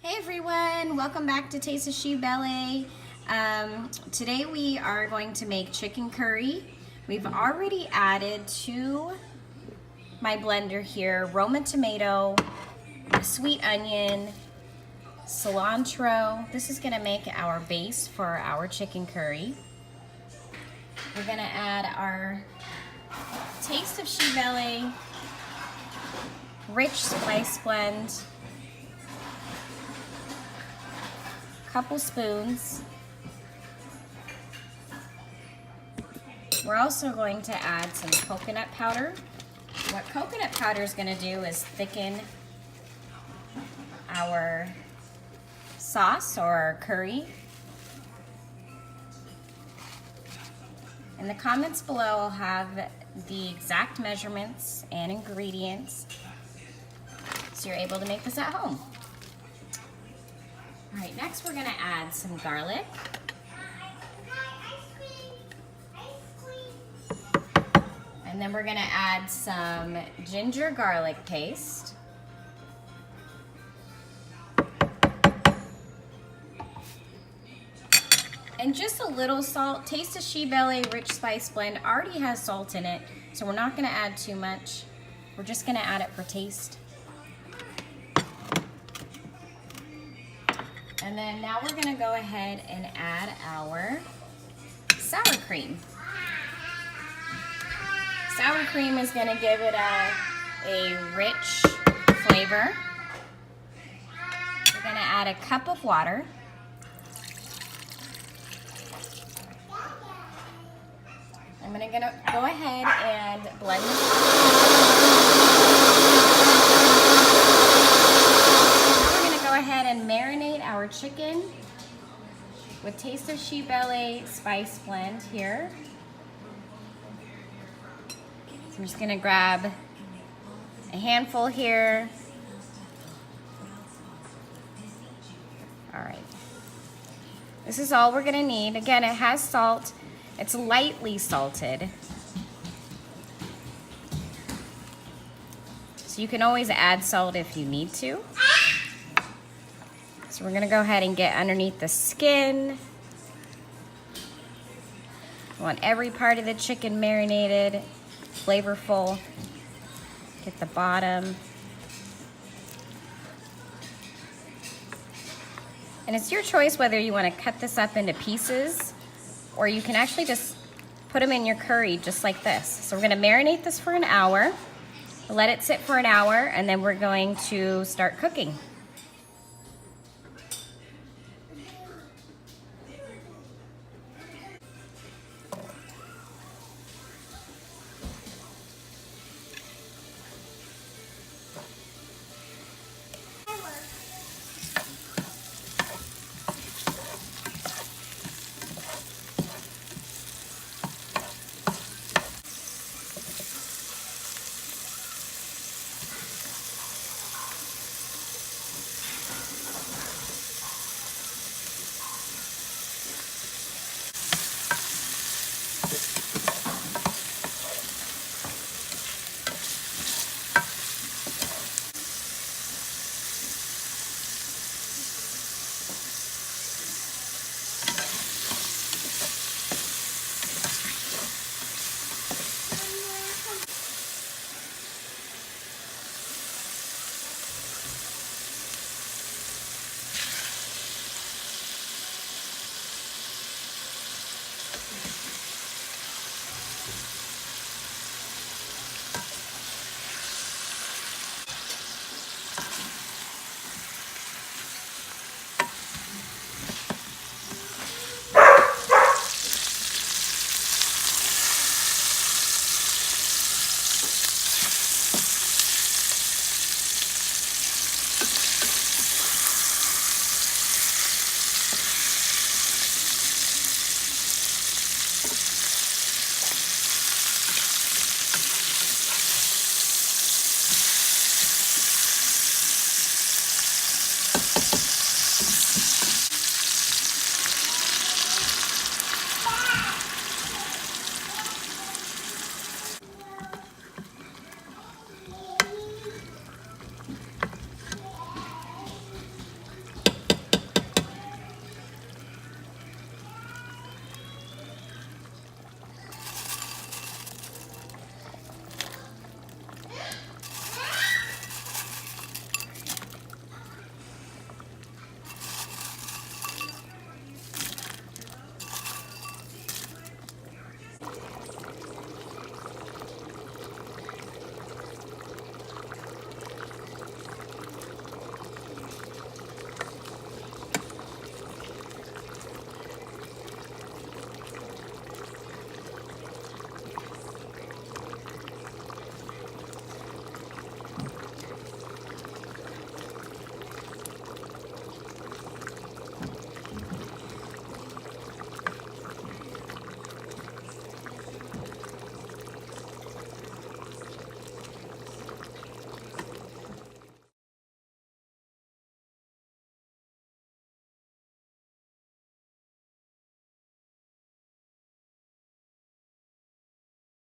Hey everyone, welcome back to Taste of SheBelle. Today we are going to make chicken curry. We've already added to my blender here Roma tomato, sweet onion, cilantro. This is going to make our base for our chicken curry. We're going to add our Taste of SheBelle rich spice blend, couple spoons. We're also going to add some coconut powder. What coconut powder is going to do is thicken our sauce or our curry. In the comments below, I'll have the exact measurements and ingredients so you're able to make this at home. All right, next we're gonna add some garlic. And then we're gonna add some ginger garlic paste. And just a little salt. Taste of SheBelle Rich Spice Blend already has salt in it, so we're not gonna add too much. We're just gonna add it for taste. And then now we're gonna go ahead and add our sour cream. Sour cream is gonna give it a rich flavor. We're gonna add a cup of water. I'm gonna go ahead and blend this. Go ahead and marinate our chicken with Taste of SheBelle spice blend here. So I'm just gonna grab a handful here. All right. This is all we're gonna need. Again, it has salt. It's lightly salted. So you can always add salt if you need to. So we're gonna go ahead and get underneath the skin. We want every part of the chicken marinated, flavorful. Get the bottom. And it's your choice whether you wanna cut this up into pieces or you can actually just put them in your curry just like this. So we're gonna marinate this for an hour, let it sit for an hour, and then we're going to start cooking.